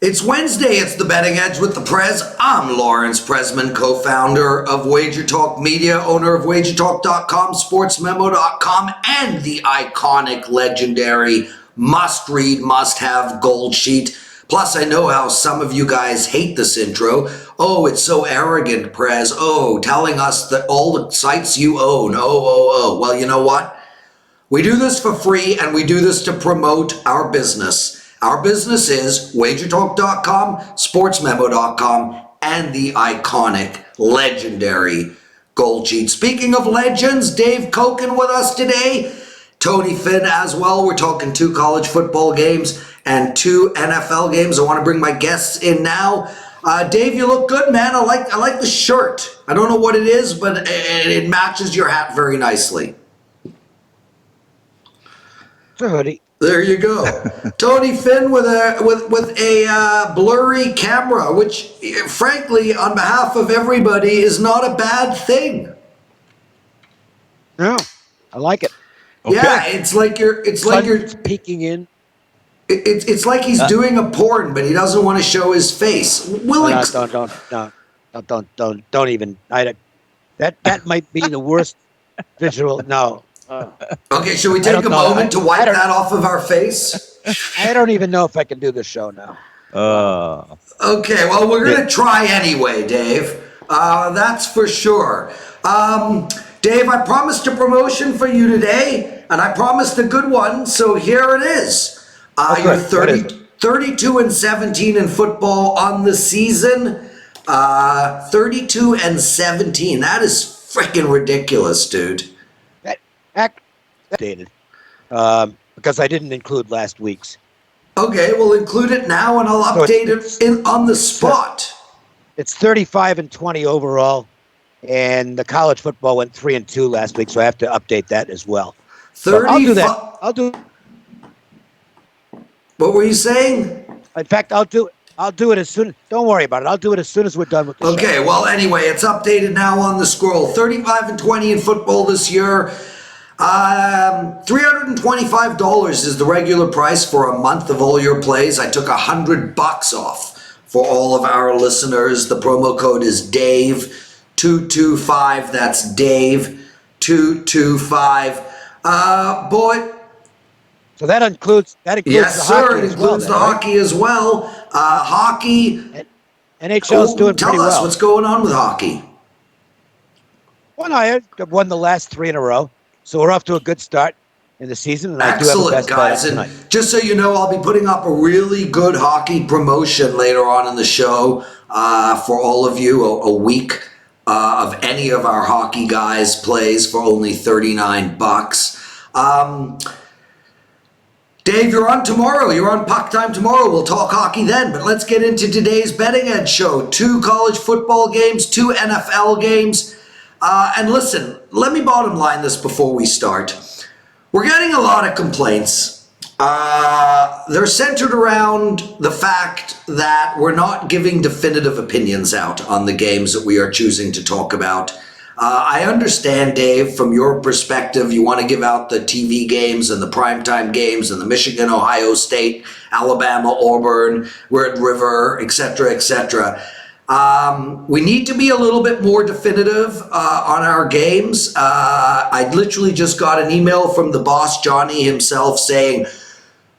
It's Wednesday. It's the Betting Edge with the Prez. I'm Lawrence Presman, co-founder of WagerTalk Media, owner of WagerTalk.com, SportsMemo.com, and the iconic, legendary, must-read, must-have gold sheet. Plus, I know how some of you guys hate this intro. Oh, it's so arrogant, Prez. Oh, telling us that all the sites you own. Oh. Well, you know what? We do this for free, and we do this to promote our business. Our business is WagerTalk.com, SportsMemo.com, and the iconic, legendary gold sheet. Speaking of legends, Dave Cokin with us today. Tony Finn as well. We're talking 2 college football games and 2 NFL games. I want to bring my guests in now. Dave, you look good, man. I like the shirt. I don't know what it is, but it matches your hat very nicely. It's a hoodie. There you go. Tony Finn with a blurry camera, which, frankly, on behalf of everybody, is not a bad thing. No, I like it. Okay. Yeah, it's like you're peeking in. It's like he's doing a porn, but he doesn't want to show his face. Don't even. That might be the worst visual. No. Okay, should we take a moment to wipe that off of our face? I don't even know if I can do the show now. Okay, well, we're going to try anyway, Dave. That's for sure. Dave, I promised a promotion for you today, and I promised a good one, so here it is. You're 32-17 in football on the season. 32-17. That is freaking ridiculous, dude. Dated, because I didn't include last week's. Okay, we'll include it now, and I'll update it on the spot. It's 35-20 overall, and the college football went 3-2 last week, so I have to update that as well. I'll do that. I'll do. What were you saying? In fact, I'll do it as soon. Don't worry about it. I'll do it as soon as we're done with the show. Okay. Well, anyway, it's updated now on the scroll. 35-20 in football this year. $325 is the regular price for a month of all your plays. I took $100 off for all of our listeners. The promo code is Dave225. That's Dave225. Boy. So that includes yes, the sir. hockey. It includes the hockey as well. Hockey. NHL's doing pretty well. Tell us what's going on with hockey. Well, I won the last 3 in a row. So we're off to a good start in the season. And excellent, I do have guys. And just so you know, I'll be putting up a really good hockey promotion later on in the show for all of you. A week of any of our hockey guys plays for only $39. Dave, you're on tomorrow. You're on Puck Time tomorrow. We'll talk hockey then. But let's get into today's Betting Edge show. 2 college football games, 2 NFL games. And listen, let me bottom line this before we start. We're getting a lot of complaints. They're centered around the fact that we're not giving definitive opinions out on the games that we are choosing to talk about. I understand, Dave, from your perspective, you want to give out the TV games and the primetime games and the Michigan, Ohio State, Alabama, Auburn, Red River, etc., etc. We need to be a little bit more definitive on our games. I literally just got an email from the boss, Johnny himself, saying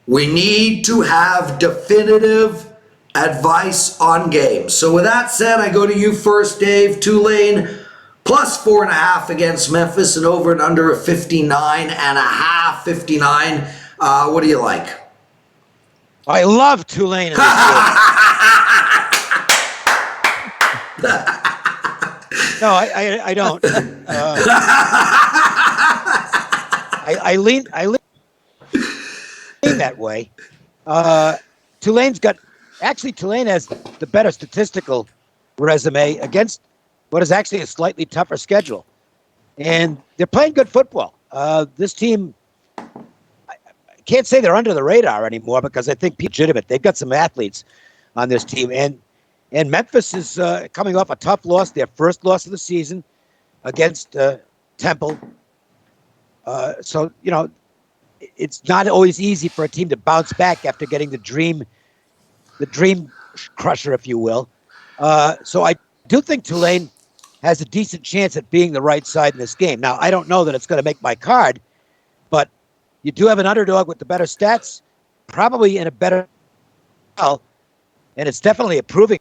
we need to have definitive advice on games. So with that said, I go to you first, Dave. Tulane plus 4.5 against Memphis and over and under a 59.5, 59. What do you like? I love Tulane in this game. No, I don't. I lean that way. Tulane has the better statistical resume against what is actually a slightly tougher schedule, and they're playing good football. This team, I can't say they're under the radar anymore because I think legitimate. They've got some athletes on this team, and Memphis is coming off a tough loss, their first loss of the season against Temple. So, it's not always easy for a team to bounce back after getting the dream crusher, if you will. So I do think Tulane has a decent chance at being the right side in this game. Now, I don't know that it's going to make my card, but you do have an underdog with the better stats, probably in a better, and it's definitely a proving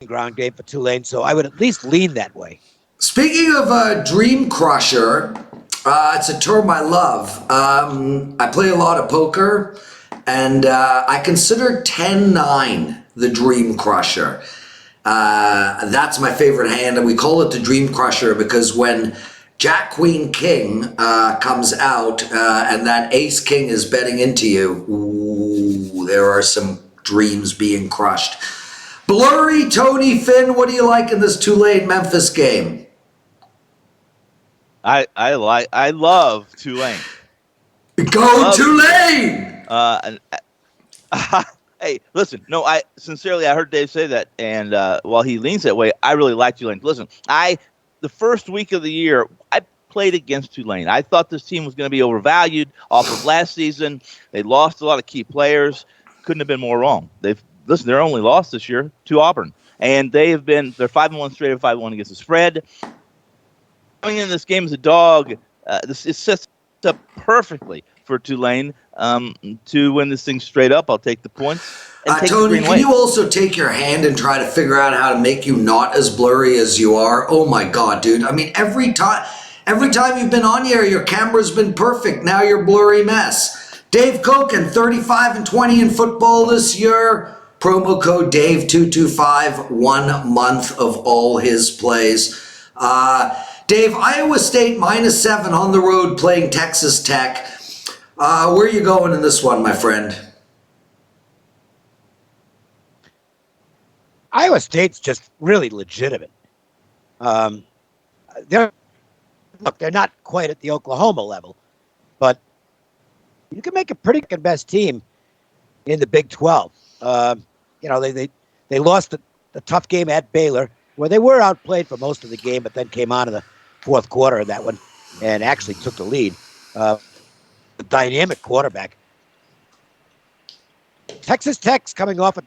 ground game for Tulane. So I would at least lean that way. Speaking of dream crusher, it's a term I love. I play a lot of poker, and I consider 10-9 the dream crusher. That's my favorite hand, and we call it the dream crusher because when Jack, Queen, King comes out and that Ace, King is betting into you, ooh, there are some dreams being crushed. Blurry, Tony, Finn, what do you like in this Tulane-Memphis game? I love Tulane. Go Tulane! Hey, listen. No, I heard Dave say that, and while he leans that way, I really like Tulane. Listen, the first week of the year, I played against Tulane. I thought this team was going to be overvalued off of last season. They lost a lot of key players. Couldn't have been more wrong. Their only loss this year to Auburn, and they're 5-1 straight of 5-1 against the spread. Coming in this game as a dog, this sets up perfectly for Tulane to win this thing straight up. I'll take the points. Tony, can you also take your hand and try to figure out how to make you not as blurry as you are? Oh my God, dude. I mean, every time you've been on here, your camera's been perfect. Now you're a blurry mess. Dave Cokin, 35-20 in football this year. Promo code Dave225, 1 month of all his plays. Dave, Iowa State -7 on the road playing Texas Tech. Where are you going in this one, my friend? Iowa State's just really legitimate. They're not quite at the Oklahoma level, but you can make a pretty good best team in the Big 12. They lost the tough game at Baylor, where they were outplayed for most of the game, but then came on in the fourth quarter of that one and actually took the lead. The dynamic quarterback. Texas Tech's coming off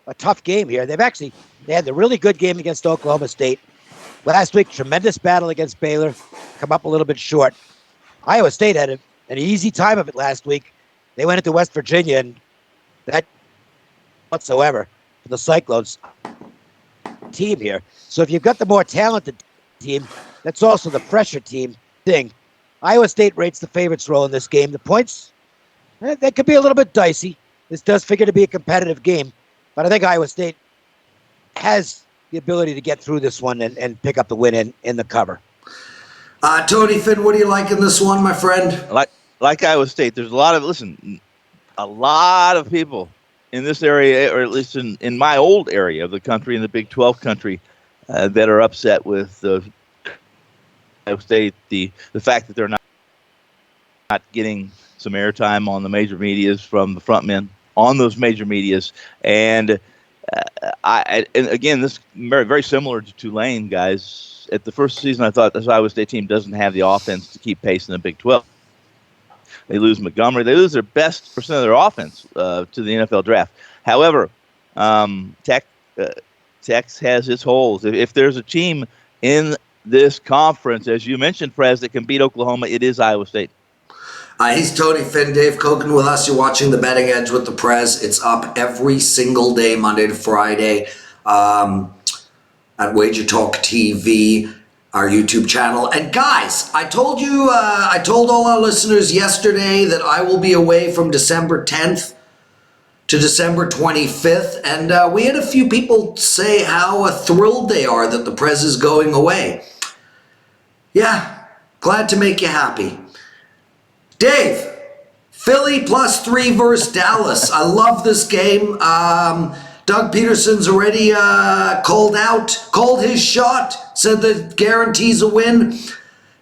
a tough game here. They had the really good game against Oklahoma State. Last week, tremendous battle against Baylor. Come up a little bit short. Iowa State had an easy time of it last week. They went into West Virginia, and that whatsoever for the Cyclones team here. So if you've got the more talented team, that's also the fresher team thing. Iowa State rates the favorites role in this game. The points, that could be a little bit dicey. This does figure to be a competitive game, but I think Iowa State has the ability to get through this one and pick up the win in the cover. Tony, Finn, what do you like in this one, my friend? Like Iowa State, there's a lot of people in this area, or at least in my old area of the country, in the Big 12 country, that are upset with Iowa State, the fact that they're not getting some airtime on the major medias from the front men on those major medias. And and again, this is very, very similar to Tulane, guys. At the first season, I thought this Iowa State team doesn't have the offense to keep pace in the Big 12. They lose Montgomery. They lose their best percent of their offense to the NFL draft. However, Tex has its holes. If there's a team in this conference, as you mentioned, Prez, that can beat Oklahoma, it is Iowa State. He's Tony Finn, Dave Cokin with us. You're watching The Betting Edge with the Prez. It's up every single day, Monday to Friday, at WagerTalk TV, our YouTube channel. And guys, I told all our listeners yesterday that I will be away from December 10th to December 25th. And we had a few people say how thrilled they are that the Prez is going away. Yeah, glad to make you happy. Dave, Philly +3 versus Dallas. I love this game. Doug Peterson's already called his shot, said that guarantees a win.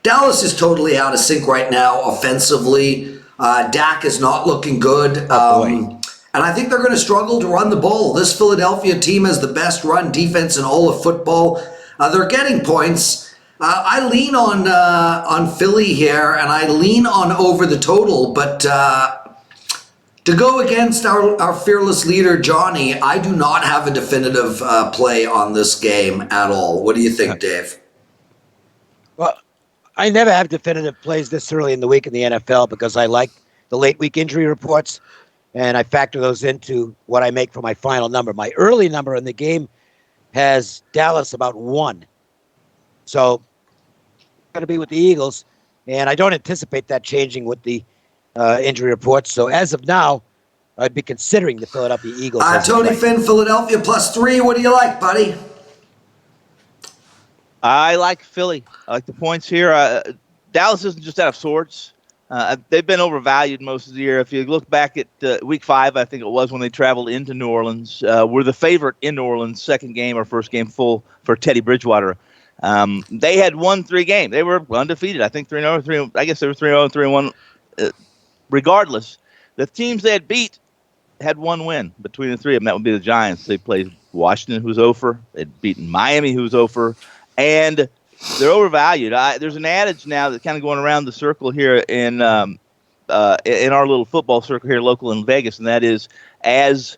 Dallas is totally out of sync right now offensively. Dak is not looking good. And I think they're going to struggle to run the ball. This Philadelphia team has the best run defense in all of football. They're getting points. I lean on Philly here, and I lean on over the total, but to go against our fearless leader, Johnny, I do not have a definitive play on this game at all. What do you think, Dave? Well, I never have definitive plays this early in the week in the NFL because I like the late week injury reports, and I factor those into what I make for my final number. My early number in the game has Dallas about 1. So going to be with the Eagles, and I don't anticipate that changing with the injury reports. So as of now, I'd be considering the Philadelphia Eagles. Tony Finn, Philadelphia +3. What do you like, buddy? I like Philly. I like the points here. Dallas isn't just out of sorts. They've been overvalued most of the year. If you look back at week 5, I think it was when they traveled into New Orleans, we're the favorite in New Orleans, second game or first game full for Teddy Bridgewater. They had won 3 games. They were undefeated. I think 3-0, I guess they were 3-0, 3-1. Regardless, the teams they had beat had 1 win between the 3 of them. That would be the Giants. They played Washington, who's over. They'd beaten Miami, who's over. And they're overvalued. There's an adage now that's kind of going around the circle here in our little football circle here local in Vegas, and that is, as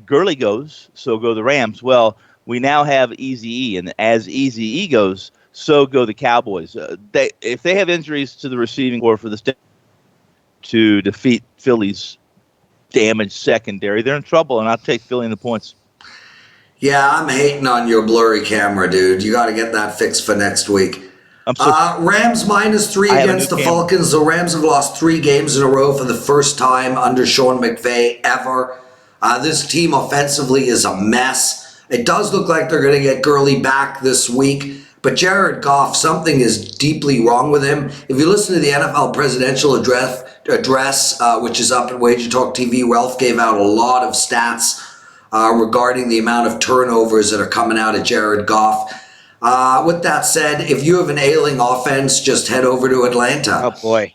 Gurley goes, so go the Rams. Well, we now have Eazy-E, and as Eazy-E goes, so go the Cowboys. If they have injuries to the receiving corps for the state to defeat Philly's damaged secondary, they're in trouble, and I'll take Philly in the points. Yeah, I'm hating on your blurry camera, dude. You got to get that fixed for next week. Rams -3 against the Falcons. The Rams have lost 3 games in a row for the first time under Sean McVay ever. This team offensively is a mess. It does look like they're going to get Gurley back this week, but Jared Goff, something is deeply wrong with him. If you listen to the NFL presidential address, which is up at WagerTalk TV, Ralph gave out a lot of stats regarding the amount of turnovers that are coming out of Jared Goff. With that said, if you have an ailing offense, just head over to Atlanta. Oh, boy.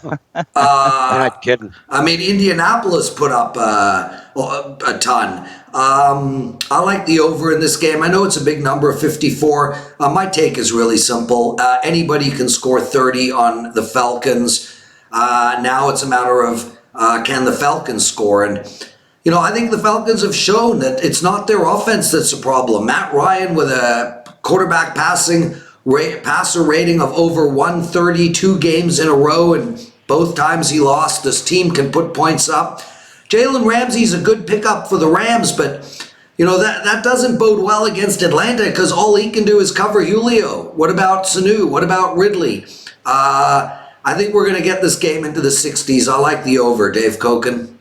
You're not kidding. I mean, Indianapolis put up a ton. I like the over in this game. I know it's a big number, 54. My take is really simple. Anybody can score 30 on the Falcons. Now it's a matter of can the Falcons score? And, you know, I think the Falcons have shown that it's not their offense that's a problem. Matt Ryan with a quarterback passer rating of over 132 games in a row, and both times he lost, this team can put points up. Jalen Ramsey's a good pickup for the Rams, but you know that doesn't bode well against Atlanta because all he can do is cover Julio. What about Sanu? What about Ridley? I think we're going to get this game into the 60s. I like the over, Dave Cokin.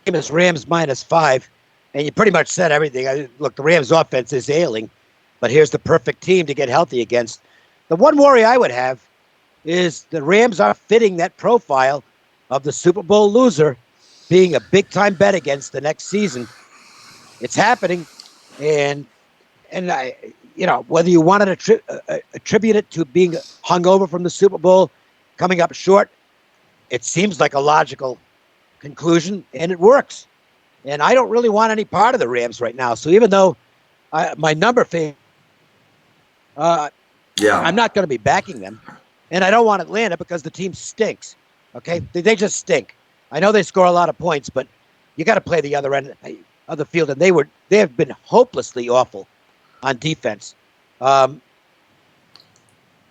It's Rams -5, and you pretty much said everything. Look, the Rams offense is ailing, but here's the perfect team to get healthy against. The one worry I would have is the Rams are fitting that profile of the Super Bowl loser being a big-time bet against the next season. It's happening, and I, you know, whether you want to attribute it to being hungover from the Super Bowl, coming up short, it seems like a logical conclusion, and it works. And I don't really want any part of the Rams right now. So even though my number favor, I'm not going to be backing them. And I don't want Atlanta because the team stinks. Okay? They just stink. I know they score a lot of points, but you got to play the other end of the field. And they have been hopelessly awful on defense.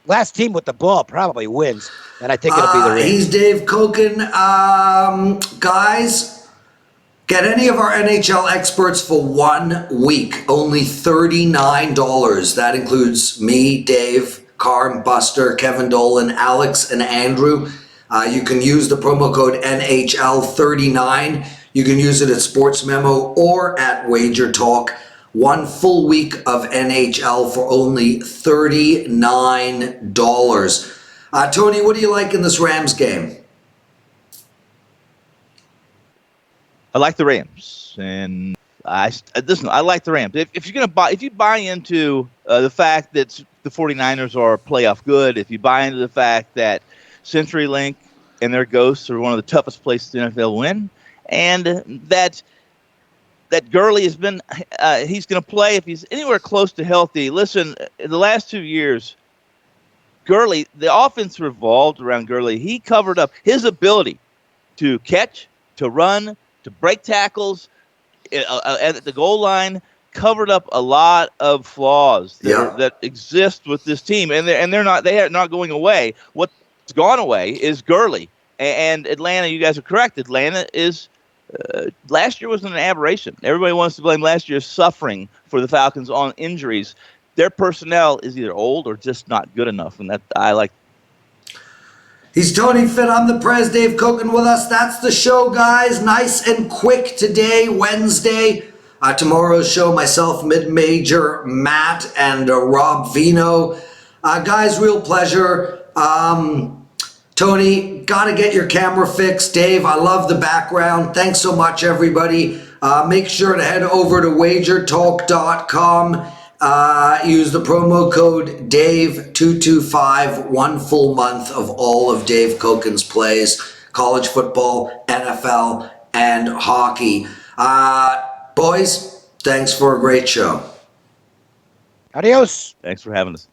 Last team with the ball probably wins, and I think it'll be the Rams. He's Dave Cokin. Guys, get any of our NHL experts for 1 week. Only $39. That includes me, Dave, Carm, Buster, Kevin Dolan, Alex, and Andrew. You can use the promo code NHL39. You can use it at Sports Memo or at WagerTalk. 1 full week of NHL for only $39. Tony, what do you like in this Rams game? I like the Rams, and I like the Rams. If you buy into the fact that the 49ers are playoff good, if you buy into the fact that CenturyLink and their ghosts are one of the toughest places the NFL win, and that that Gurley has been, he's going to play if he's anywhere close to healthy. Listen, in the last 2 years, Gurley, the offense revolved around Gurley. He covered up his ability to catch, to run, to break tackles at the goal line, covered up a lot of flaws that exist with this team, and they are not going away. What's gone away is Gurley. And Atlanta, you guys are correct. Atlanta is last year was an aberration. Everybody wants to blame last year's suffering for the Falcons on injuries. Their personnel is either old or just not good enough, and that I like. He's Tony Finn. I'm the Prez. Dave Cokin with us. That's the show, guys. Nice and quick today, Wednesday. Tomorrow's show, myself, Mid-Major, Matt, and Rob Vino. Guys, real pleasure. Tony, got to get your camera fixed. Dave, I love the background. Thanks so much, everybody. Make sure to head over to WagerTalk.com. Use the promo code DAVE225, 1 full month of all of Dave Cokin's plays, college football, NFL, and hockey. Boys, thanks for a great show. Adios. Thanks for having us.